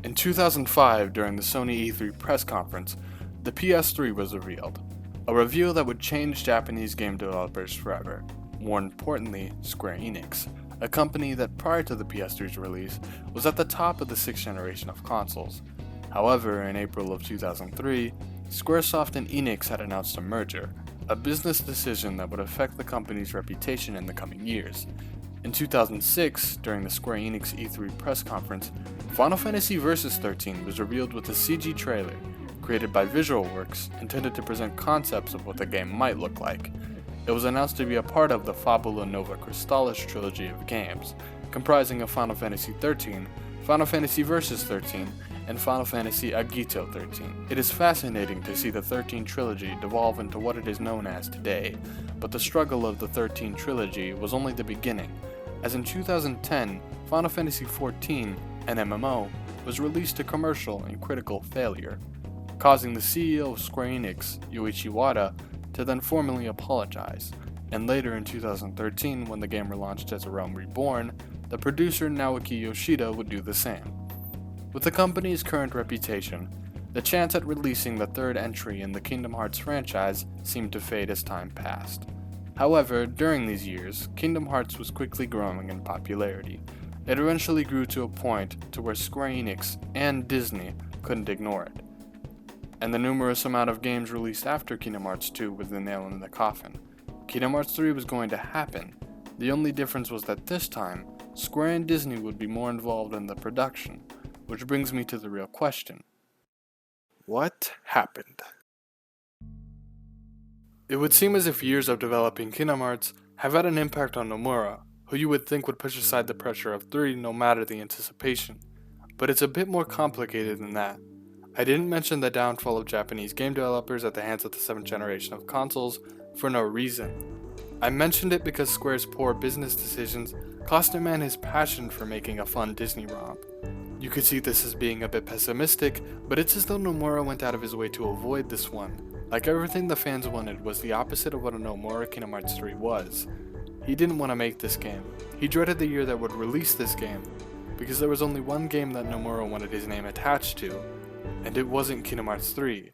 In 2005, during the Sony E3 press conference, the PS3 was revealed, a reveal that would change Japanese game developers forever, more importantly, Square Enix, a company that prior to the PS3's release was at the top of the 6th generation of consoles. However, in April of 2003, Squaresoft and Enix had announced a merger, a business decision that would affect the company's reputation in the coming years. In 2006, during the Square Enix E3 press conference, Final Fantasy Versus XIII was revealed with a CG trailer, created by Visualworks, intended to present concepts of what the game might look like. It was announced to be a part of the Fabula Nova Crystallis trilogy of games, comprising of Final Fantasy XIII, Final Fantasy Versus XIII, and Final Fantasy Agito XIII. It is fascinating to see the 13 trilogy devolve into what it is known as today, but the struggle of the 13 trilogy was only the beginning, as in 2010, Final Fantasy XIV, an MMO, was released to commercial and critical failure, causing the CEO of Square Enix, Yuichi Wada, to then formally apologize, and later in 2013, when the game relaunched as A Realm Reborn, the producer Naoki Yoshida would do the same. With the company's current reputation, the chance at releasing the third entry in the Kingdom Hearts franchise seemed to fade as time passed. However, during these years, Kingdom Hearts was quickly growing in popularity. It eventually grew to a point to where Square Enix and Disney couldn't ignore it. And the numerous amount of games released after Kingdom Hearts 2 was the nail in the coffin. Kingdom Hearts 3 was going to happen. The only difference was that this time, Square and Disney would be more involved in the production, which brings me to the real question. What happened? It would seem as if years of developing Kingdom Hearts have had an impact on Nomura, who you would think would push aside the pressure of 3 no matter the anticipation. But it's a bit more complicated than that. I didn't mention the downfall of Japanese game developers at the hands of the 7th generation of consoles for no reason. I mentioned it because Square's poor business decisions cost a man his passion for making a fun Disney romp. You could see this as being a bit pessimistic, but it's as though Nomura went out of his way to avoid this one. Like everything the fans wanted was the opposite of what a Nomura Kingdom Hearts 3 was. He didn't want to make this game. He dreaded the year that would release this game, because there was only one game that Nomura wanted his name attached to, and it wasn't Kingdom Hearts 3.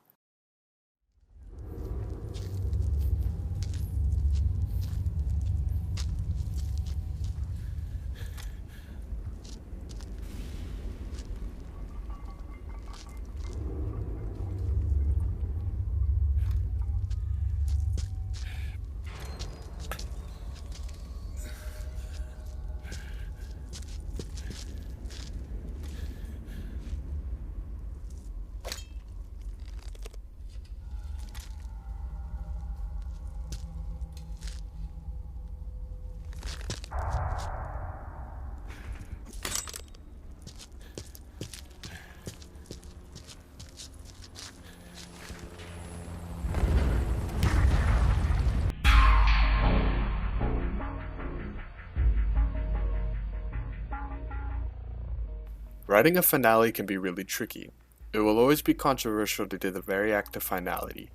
Writing a finale can be really tricky. It will always be controversial due to the very act of finality.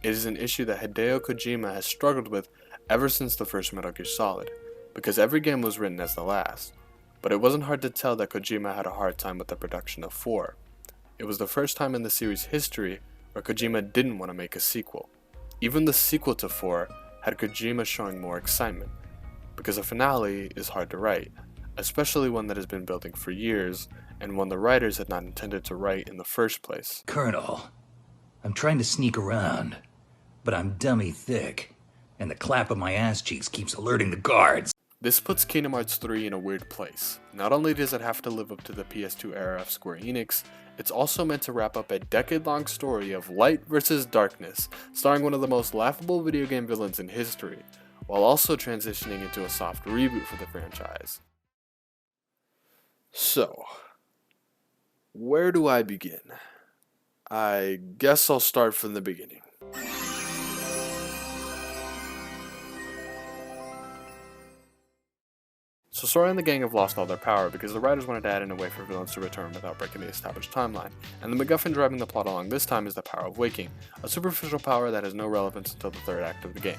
It is an issue that Hideo Kojima has struggled with ever since the first Metal Gear Solid, because every game was written as the last. But it wasn't hard to tell that Kojima had a hard time with the production of 4. It was the first time in the series' history where Kojima didn't want to make a sequel. Even the sequel to 4 had Kojima showing more excitement, because a finale is hard to write, especially one that has been building for years, and one the writers had not intended to write in the first place. Colonel, I'm trying to sneak around, but I'm dummy thick, and the clap of my ass cheeks keeps alerting the guards. This puts Kingdom Hearts 3 in a weird place. Not only does it have to live up to the PS2 era of Square Enix, it's also meant to wrap up a decade-long story of light versus darkness, starring one of the most laughable video game villains in history, while also transitioning into a soft reboot for the franchise. So, where do I begin? I guess I'll start from the beginning. So Sora and the gang have lost all their power because the writers wanted to add in a way for villains to return without breaking the established timeline, and the MacGuffin driving the plot along this time is the power of waking, a superficial power that has no relevance until the third act of the game.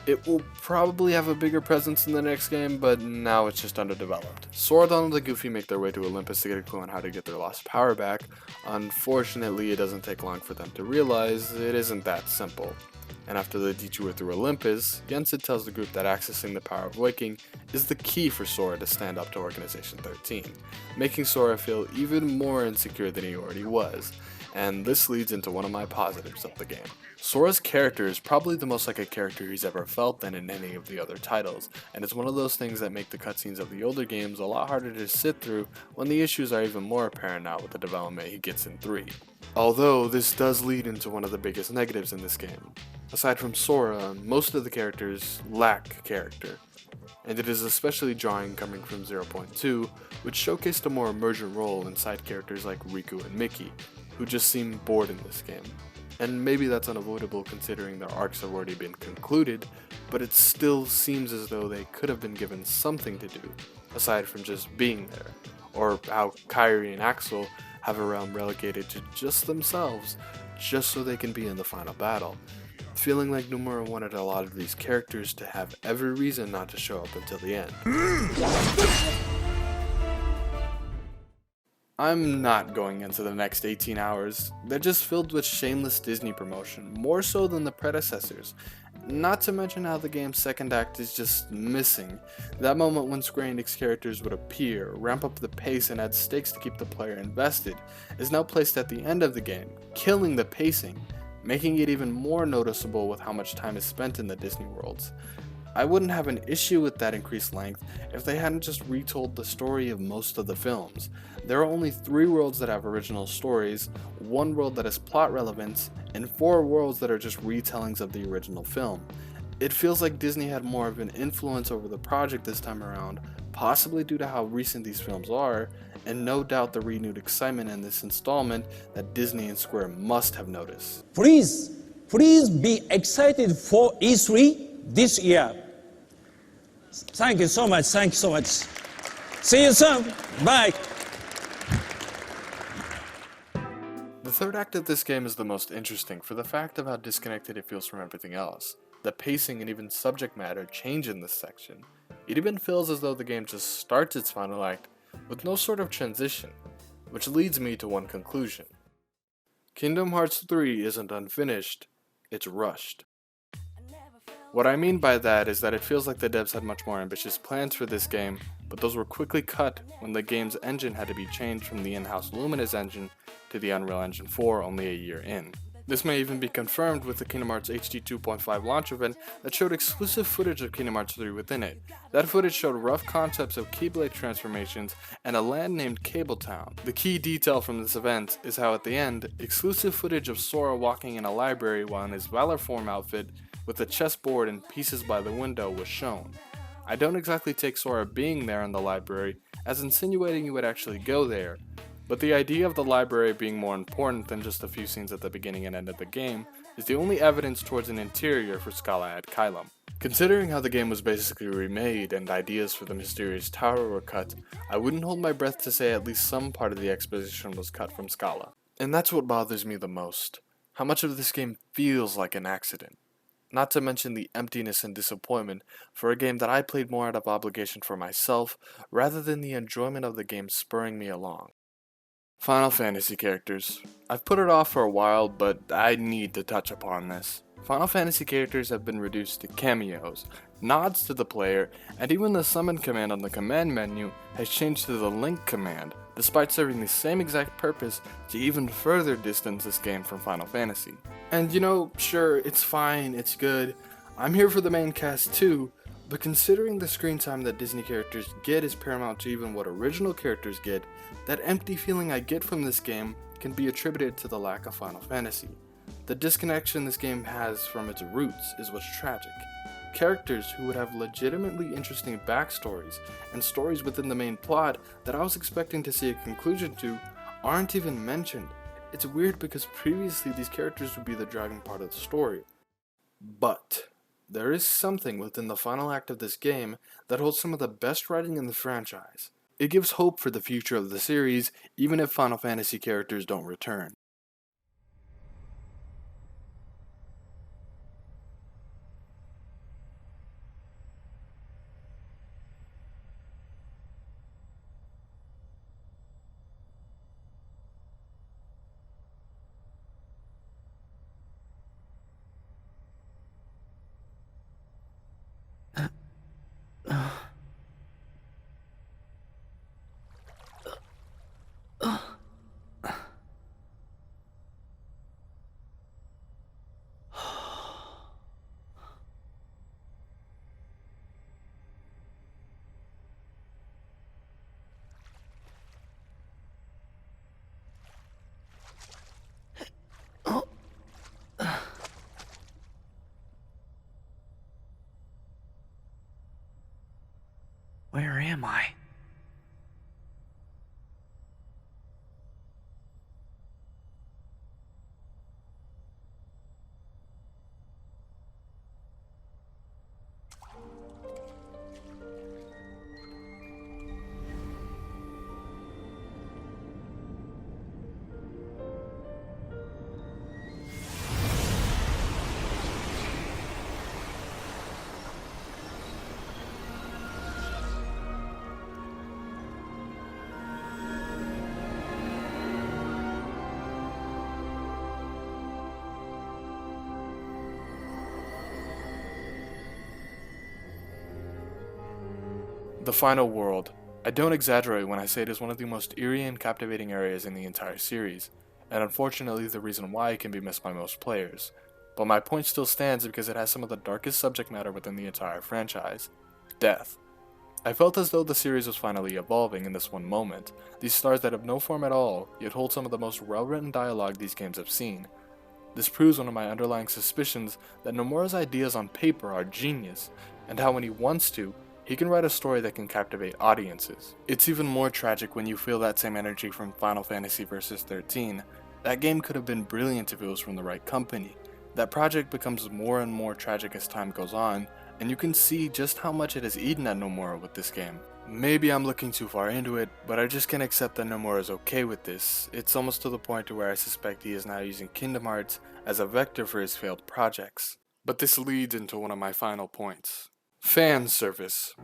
It will probably have a bigger presence in the next game, but now it's just underdeveloped. Sora, Donald, and Goofy make their way to Olympus to get a clue on how to get their lost power back. Unfortunately, it doesn't take long for them to realize it isn't that simple. And after the detour through Olympus, Jensen tells the group that accessing the power of waking is the key for Sora to stand up to Organization 13, making Sora feel even more insecure than he already was. And this leads into one of my positives of the game. Sora's character is probably the most like a character he's ever felt than in any of the other titles, and it's one of those things that make the cutscenes of the older games a lot harder to sit through when the issues are even more apparent now with the development he gets in 3. Although this does lead into one of the biggest negatives in this game. Aside from Sora, most of the characters lack character, and it is especially jarring coming from 0.2, which showcased a more emergent role in side characters like Riku and Mickey, who just seem bored in this game. And maybe that's unavoidable considering their arcs have already been concluded, but it still seems as though they could have been given something to do, aside from just being there, or how Kairi and Axel have a realm relegated to just themselves, just so they can be in the final battle, feeling like Nomura wanted a lot of these characters to have every reason not to show up until the end. I'm not going into the next 18 hours. They're just filled with shameless Disney promotion, more so than the predecessors. Not to mention how the game's second act is just missing. That moment when Square Enix characters would appear, ramp up the pace, and add stakes to keep the player invested, is now placed at the end of the game, killing the pacing, making it even more noticeable with how much time is spent in the Disney worlds. I wouldn't have an issue with that increased length if they hadn't just retold the story of most of the films. There are only 3 worlds that have original stories, 1 world that has plot relevance, and 4 worlds that are just retellings of the original film. It feels like Disney had more of an influence over the project this time around, possibly due to how recent these films are, and no doubt the renewed excitement in this installment that Disney and Square must have noticed. Please be excited for E3 this year. Thank you so much. See you soon. Bye. The third act of this game is the most interesting for the fact of how disconnected it feels from everything else. The pacing and even subject matter change in this section. It even feels as though the game just starts its final act with no sort of transition, which leads me to one conclusion. Kingdom Hearts 3 isn't unfinished, it's rushed. What I mean by that is that it feels like the devs had much more ambitious plans for this game, but those were quickly cut when the game's engine had to be changed from the in-house Luminous engine to the Unreal Engine 4 only a year in. This may even be confirmed with the Kingdom Hearts HD 2.5 launch event that showed exclusive footage of Kingdom Hearts 3 within it. That footage showed rough concepts of Keyblade transformations and a land named Cabletown. The key detail from this event is how at the end, exclusive footage of Sora walking in a library while in his Valor form outfit with a chessboard and pieces by the window was shown. I don't exactly take Sora being there in the library as insinuating he would actually go there, but the idea of the library being more important than just a few scenes at the beginning and end of the game is the only evidence towards an interior for Scala ad Kylum. Considering how the game was basically remade and ideas for the mysterious tower were cut, I wouldn't hold my breath to say at least some part of the exposition was cut from Scala. And that's what bothers me the most, how much of this game feels like an accident. Not to mention the emptiness and disappointment for a game that I played more out of obligation for myself rather than the enjoyment of the game spurring me along. Final Fantasy characters. I've put it off for a while, but I need to touch upon this. Final Fantasy characters have been reduced to cameos, nods to the player, and even the summon command on the command menu has changed to the link command, despite serving the same exact purpose to even further distance this game from Final Fantasy. And sure, it's fine, it's good, I'm here for the main cast too, but considering the screen time that Disney characters get is paramount to even what original characters get, that empty feeling I get from this game can be attributed to the lack of Final Fantasy. The disconnection this game has from its roots is what's tragic. Characters who would have legitimately interesting backstories and stories within the main plot that I was expecting to see a conclusion to aren't even mentioned. It's weird because previously these characters would be the driving part of the story. But there is something within the final act of this game that holds some of the best writing in the franchise. It gives hope for the future of the series, even if Final Fantasy characters don't return. Where am I? The final world. I don't exaggerate when I say it is one of the most eerie and captivating areas in the entire series, and unfortunately the reason why it can be missed by most players. But my point still stands because it has some of the darkest subject matter within the entire franchise: death. I felt as though the series was finally evolving in this one moment, these stars that have no form at all, yet hold some of the most well-written dialogue these games have seen. This proves one of my underlying suspicions that Nomura's ideas on paper are genius, and how when he wants to, he can write a story that can captivate audiences. It's even more tragic when you feel that same energy from Final Fantasy Versus XIII. That game could have been brilliant if it was from the right company. That project becomes more and more tragic as time goes on, and you can see just how much it has eaten at Nomura with this game. Maybe I'm looking too far into it, but I just can't accept that Nomura is okay with this. It's almost to the point to where I suspect he is now using Kingdom Hearts as a vector for his failed projects. But this leads into one of my final points. Fan service.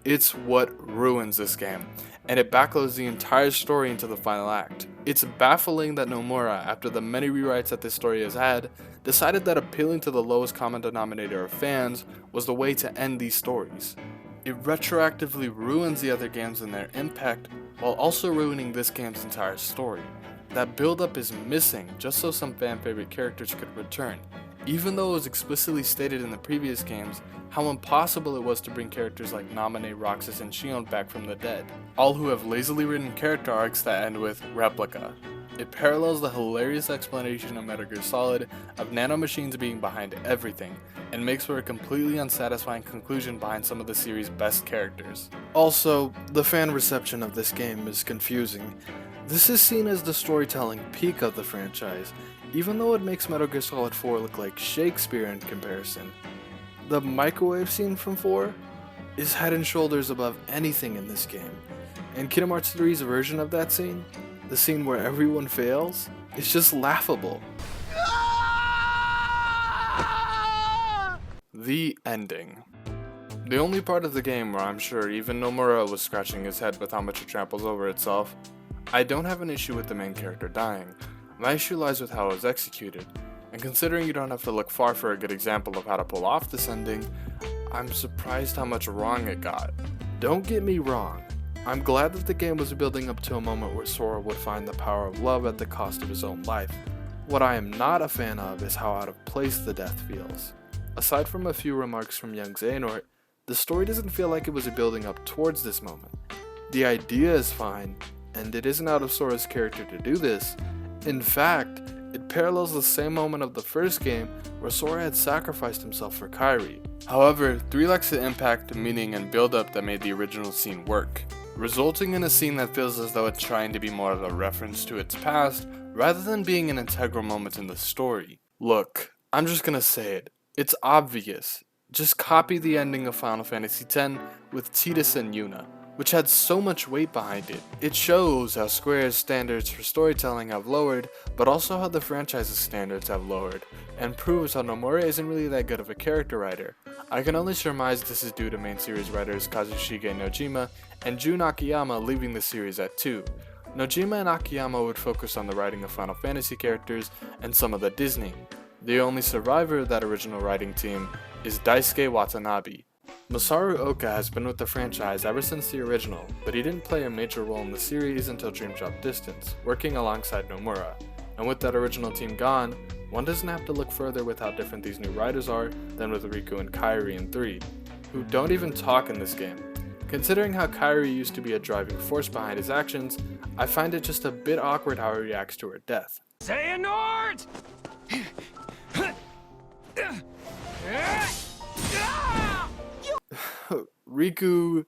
It's what ruins this game, and it backloads the entire story into the final act. It's baffling that Nomura, after the many rewrites that this story has had, decided that appealing to the lowest common denominator of fans was the way to end these stories. It retroactively ruins the other games and their impact, while also ruining this game's entire story. That build-up is missing just so some fan favorite characters could return, even though it was explicitly stated in the previous games how impossible it was to bring characters like Naminé, Roxas, and Shion back from the dead, all who have lazily written character arcs that end with replica. It parallels the hilarious explanation of Metal Gear Solid of nanomachines being behind everything, and makes for a completely unsatisfying conclusion behind some of the series' best characters. Also, the fan reception of this game is confusing. This is seen as the storytelling peak of the franchise, even though it makes Metal Gear Solid 4 look like Shakespeare in comparison. The microwave scene from 4 is head and shoulders above anything in this game, and Kingdom Hearts 3's version of that scene, the scene where everyone fails, is just laughable. The ending. The only part of the game where I'm sure even Nomura was scratching his head with how much it tramples over itself. I don't have an issue with the main character dying. My issue lies with how it was executed, and considering you don't have to look far for a good example of how to pull off this ending, I'm surprised how much wrong it got. Don't get me wrong, I'm glad that the game was building up to a moment where Sora would find the power of love at the cost of his own life. What I am not a fan of is how out of place the death feels. Aside from a few remarks from young Xehanort, the story doesn't feel like it was building up towards this moment. The idea is fine, and it isn't out of Sora's character to do this. In fact, it parallels the same moment of the first game where Sora had sacrificed himself for Kairi. However, 3 lacks the impact, meaning, and build-up that made the original scene work, resulting in a scene that feels as though it's trying to be more of a reference to its past, rather than being an integral moment in the story. Look, I'm just gonna say it. It's obvious. Just copy the ending of Final Fantasy X with Tidus and Yuna, which had so much weight behind it. It shows how Square's standards for storytelling have lowered, but also how the franchise's standards have lowered, and proves how Nomura isn't really that good of a character writer. I can only surmise this is due to main series writers Kazushige Nojima and Jun Akiyama leaving the series at 2. Nojima and Akiyama would focus on the writing of Final Fantasy characters and some of the Disney. The only survivor of that original writing team is Daisuke Watanabe. Masaru Oka has been with the franchise ever since the original, but he didn't play a major role in the series until Dream Drop Distance, working alongside Nomura. And with that original team gone, one doesn't have to look further with how different these new writers are than with Riku and Kairi in 3, who don't even talk in this game. Considering how Kairi used to be a driving force behind his actions, I find it just a bit awkward how he reacts to her death. Xehanort! Riku...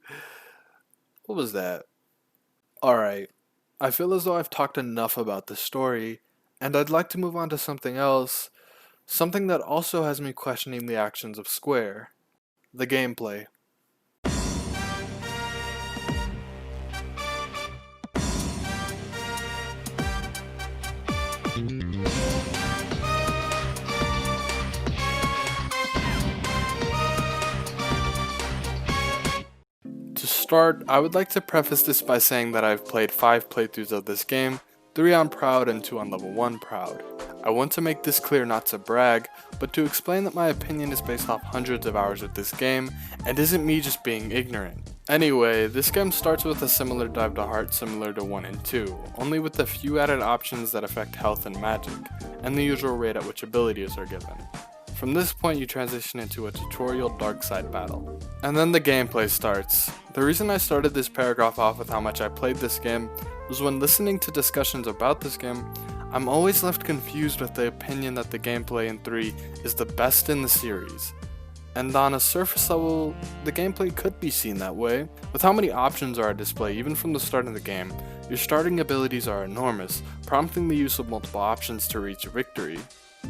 What was that? Alright, I feel as though I've talked enough about the story, and I'd like to move on to something else, something that also has me questioning the actions of Square. The gameplay. To start, I would like to preface this by saying that I've played 5 playthroughs of this game, 3 on Proud and 2 on Level 1 Proud. I want to make this clear not to brag, but to explain that my opinion is based off hundreds of hours of this game, and isn't me just being ignorant. Anyway, this game starts with a similar dive to heart similar to 1 and 2, only with a few added options that affect health and magic, and the usual rate at which abilities are given. From this point you transition into a tutorial dark side battle. And then the gameplay starts. The reason I started this paragraph off with how much I played this game was when listening to discussions about this game, I'm always left confused with the opinion that the gameplay in 3 is the best in the series. And on a surface level, the gameplay could be seen that way. With how many options are at display even from the start of the game, your starting abilities are enormous, prompting the use of multiple options to reach victory.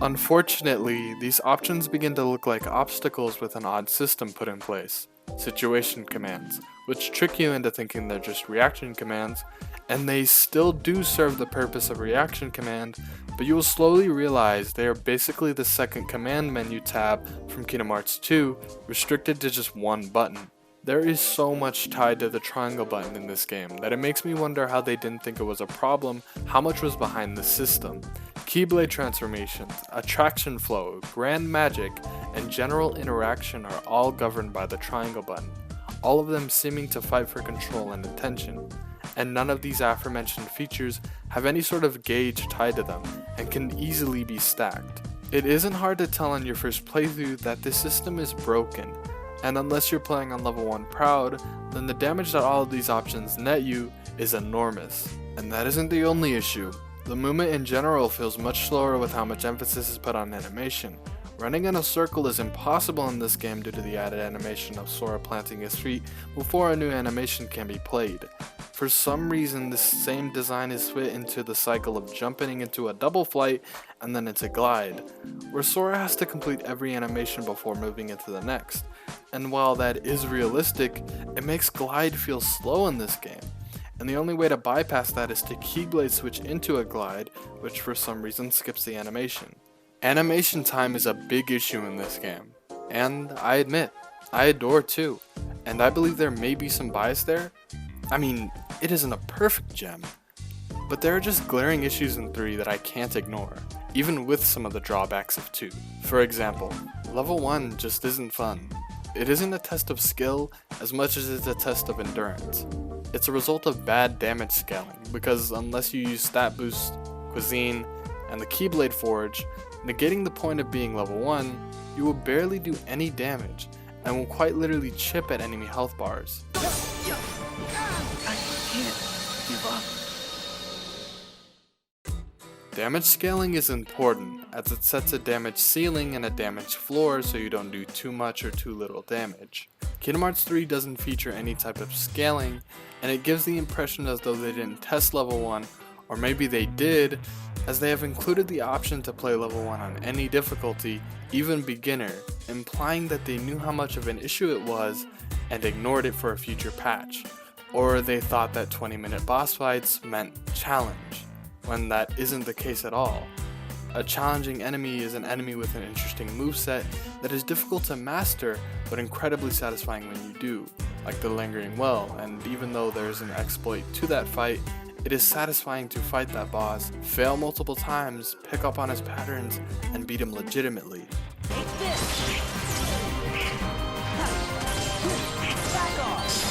Unfortunately, these options begin to look like obstacles with an odd system put in place. Situation commands, which trick you into thinking they're just reaction commands, and they still do serve the purpose of reaction command, but you will slowly realize they are basically the second command menu tab from Kingdom Hearts 2, restricted to just one button. There is so much tied to the triangle button in this game that it makes me wonder how they didn't think it was a problem, how much was behind the system. Keyblade transformations, attraction flow, grand magic, and general interaction are all governed by the triangle button, all of them seeming to fight for control and attention. And none of these aforementioned features have any sort of gauge tied to them, and can easily be stacked. It isn't hard to tell on your first playthrough that this system is broken, and unless you're playing on level 1 Proud, then the damage that all of these options net you is enormous. And that isn't the only issue. The movement in general feels much slower with how much emphasis is put on animation. Running in a circle is impossible in this game due to the added animation of Sora planting his feet before a new animation can be played. For some reason, this same design is fit into the cycle of jumping into a double flight and then into glide, where Sora has to complete every animation before moving into the next. And while that is realistic, it makes glide feel slow in this game. And the only way to bypass that is to Keyblade switch into a glide, which for some reason skips the animation. Animation time is a big issue in this game, and I admit, I adore 2, and I believe there may be some bias there. I mean, it isn't a perfect gem, but there are just glaring issues in 3 that I can't ignore, even with some of the drawbacks of 2. For example, level 1 just isn't fun. It isn't a test of skill as much as it's a test of endurance. It's a result of bad damage scaling, because unless you use Stat Boost, Cuisine, and the Keyblade Forge, negating the point of being level 1, you will barely do any damage, and will quite literally chip at enemy health bars. I can't give up. Damage scaling is important, as it sets a damage ceiling and a damage floor so you don't do too much or too little damage. Kingdom Hearts 3 doesn't feature any type of scaling, and it gives the impression as though they didn't test level 1, or maybe they did, as they have included the option to play level 1 on any difficulty, even beginner, implying that they knew how much of an issue it was and ignored it for a future patch. Or they thought that 20-minute boss fights meant challenge, when that isn't the case at all. A challenging enemy is an enemy with an interesting moveset that is difficult to master but incredibly satisfying when you do, like the Lingering Well, and even though there's an exploit to that fight, it is satisfying to fight that boss, fail multiple times, pick up on his patterns, and beat him legitimately. Take this! Back off!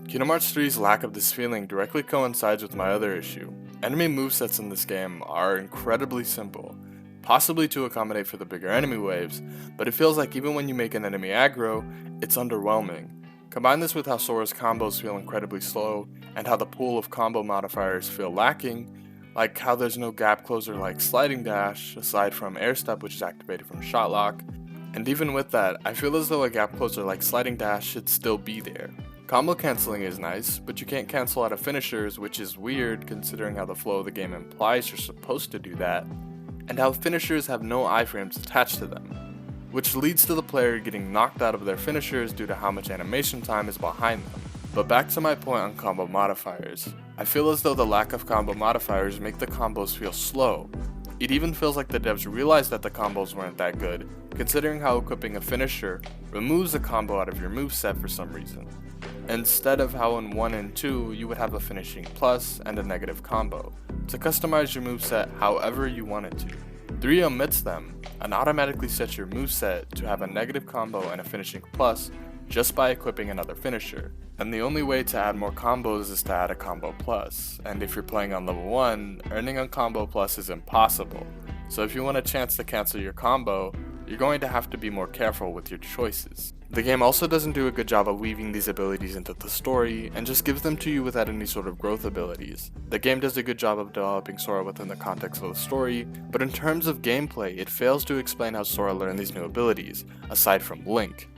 Kingdom Hearts 3's lack of this feeling directly coincides with my other issue. Enemy movesets in this game are incredibly simple, possibly to accommodate for the bigger enemy waves, but it feels like even when you make an enemy aggro, it's underwhelming. Combine this with how Sora's combos feel incredibly slow, and how the pool of combo modifiers feel lacking, like how there's no gap closer like sliding dash, aside from air step which is activated from shot lock, and even with that, I feel as though a gap closer like sliding dash should still be there. Combo cancelling is nice, but you can't cancel out of finishers, which is weird considering how the flow of the game implies you're supposed to do that, and how finishers have no iframes attached to them, which leads to the player getting knocked out of their finishers due to how much animation time is behind them. But back to my point on combo modifiers. I feel as though the lack of combo modifiers make the combos feel slow. It even feels like the devs realized that the combos weren't that good, considering how equipping a finisher removes a combo out of your moveset for some reason, instead of how in 1 and 2 you would have a finishing plus and a negative combo, to customize your moveset however you wanted to. 3 omits them and automatically sets your moveset to have a negative combo and a finishing plus just by equipping another finisher. And the only way to add more combos is to add a combo plus, and if you're playing on level 1, earning a combo plus is impossible. So if you want a chance to cancel your combo, you're going to have to be more careful with your choices. The game also doesn't do a good job of weaving these abilities into the story, and just gives them to you without any sort of growth abilities. The game does a good job of developing Sora within the context of the story, but in terms of gameplay, it fails to explain how Sora learned these new abilities, aside from Link.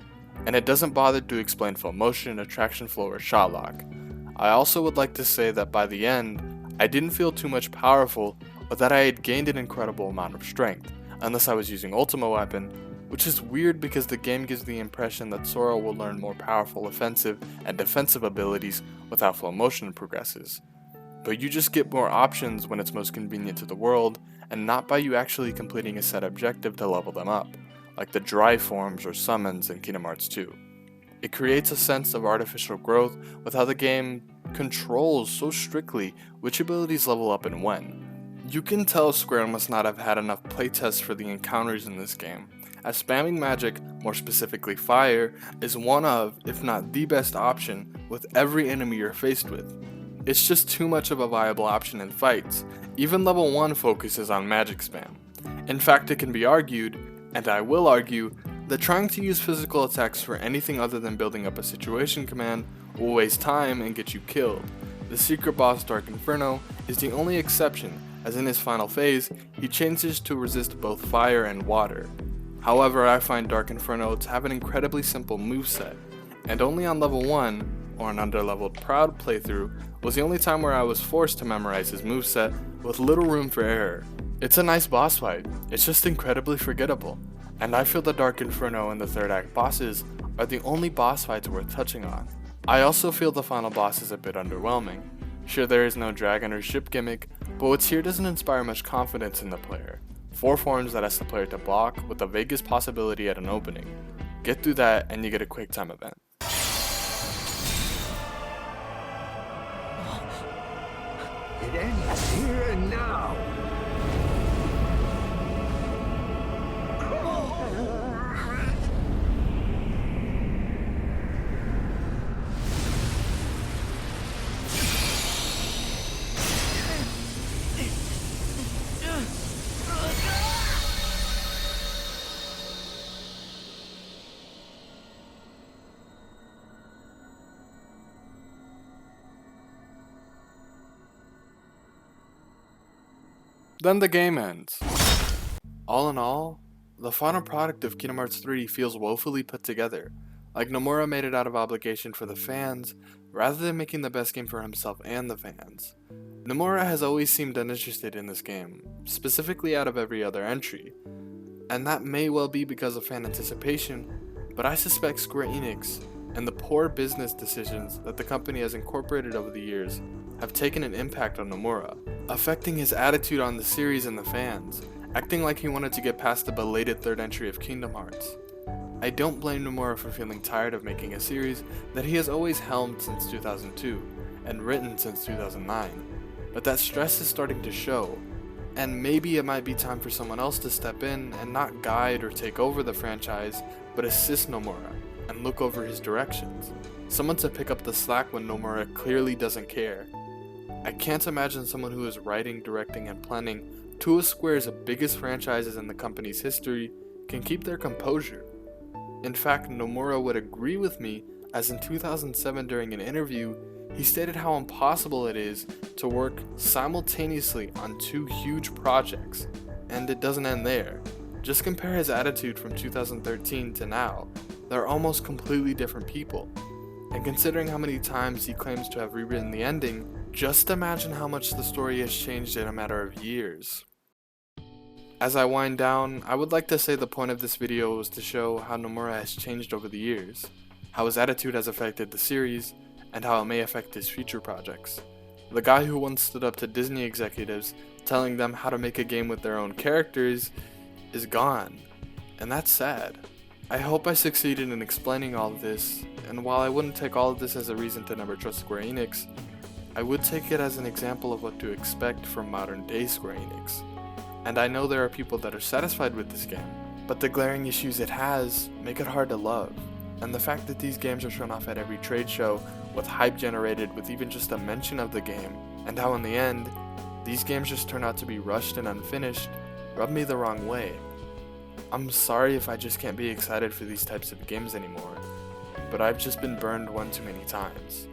And it doesn't bother to explain flow motion, attraction flow, or shot lock. I also would like to say that by the end, I didn't feel too much powerful, or that I had gained an incredible amount of strength, unless I was using Ultima Weapon, which is weird because the game gives the impression that Sora will learn more powerful offensive and defensive abilities with how flow motion progresses. But you just get more options when it's most convenient to the world, and not by you actually completing a set objective to level them up, like the dry forms or summons in Kingdom Hearts 2. It creates a sense of artificial growth with how the game controls so strictly which abilities level up and when. You can tell Square must not have had enough playtests for the encounters in this game, as spamming magic, more specifically fire, is one of, if not the best option with every enemy you're faced with. It's just too much of a viable option in fights. Even level 1 focuses on magic spam. In fact, it can be argued, and I will argue, that trying to use physical attacks for anything other than building up a situation command will waste time and get you killed. The secret boss Dark Inferno is the only exception, as in his final phase, he changes to resist both fire and water. However, I find Dark Inferno to have an incredibly simple moveset, and only on level 1, or an underleveled Proud playthrough, was the only time where I was forced to memorize his moveset with little room for error. It's a nice boss fight, it's just incredibly forgettable, and I feel the Dark Inferno and the third act bosses are the only boss fights worth touching on. I also feel the final boss is a bit underwhelming. Sure, there is no dragon or ship gimmick, but what's here doesn't inspire much confidence in the player. 4 forms that asks the player to block with the vaguest possibility at an opening. Get through that and you get a quick time event. It ends here and now. Then the game ends. All in all, the final product of Kingdom Hearts 3 feels woefully put together, like Nomura made it out of obligation for the fans, rather than making the best game for himself and the fans. Nomura has always seemed uninterested in this game, specifically out of every other entry, and that may well be because of fan anticipation, but I suspect Square Enix and the poor business decisions that the company has incorporated over the years have taken an impact on Nomura, affecting his attitude on the series and the fans, acting like he wanted to get past the belated third entry of Kingdom Hearts. I don't blame Nomura for feeling tired of making a series that he has always helmed since 2002, and written since 2009, but that stress is starting to show, and maybe it might be time for someone else to step in and not guide or take over the franchise, but assist Nomura, and look over his directions. Someone to pick up the slack when Nomura clearly doesn't care. I can't imagine someone who is writing, directing, and planning two of Square's biggest franchises in the company's history can keep their composure. In fact, Nomura would agree with me, as in 2007 during an interview, He stated how impossible it is to work simultaneously on two huge projects, and it doesn't end there. Just compare his attitude from 2013 to now. They're almost completely different people. And considering how many times he claims to have rewritten the ending, just imagine how much the story has changed in a matter of years. As I wind down, I would like to say the point of this video was to show how Nomura has changed over the years, how his attitude has affected the series, and how it may affect his future projects. The guy who once stood up to Disney executives telling them how to make a game with their own characters is gone, and that's sad. I hope I succeeded in explaining all of this, and while I wouldn't take all of this as a reason to never trust Square Enix, I would take it as an example of what to expect from modern day Square Enix. And I know there are people that are satisfied with this game, but the glaring issues it has make it hard to love. And the fact that these games are shown off at every trade show with hype generated with even just a mention of the game, and how in the end, these games just turn out to be rushed and unfinished, rub me the wrong way. I'm sorry if I just can't be excited for these types of games anymore, but I've just been burned one too many times.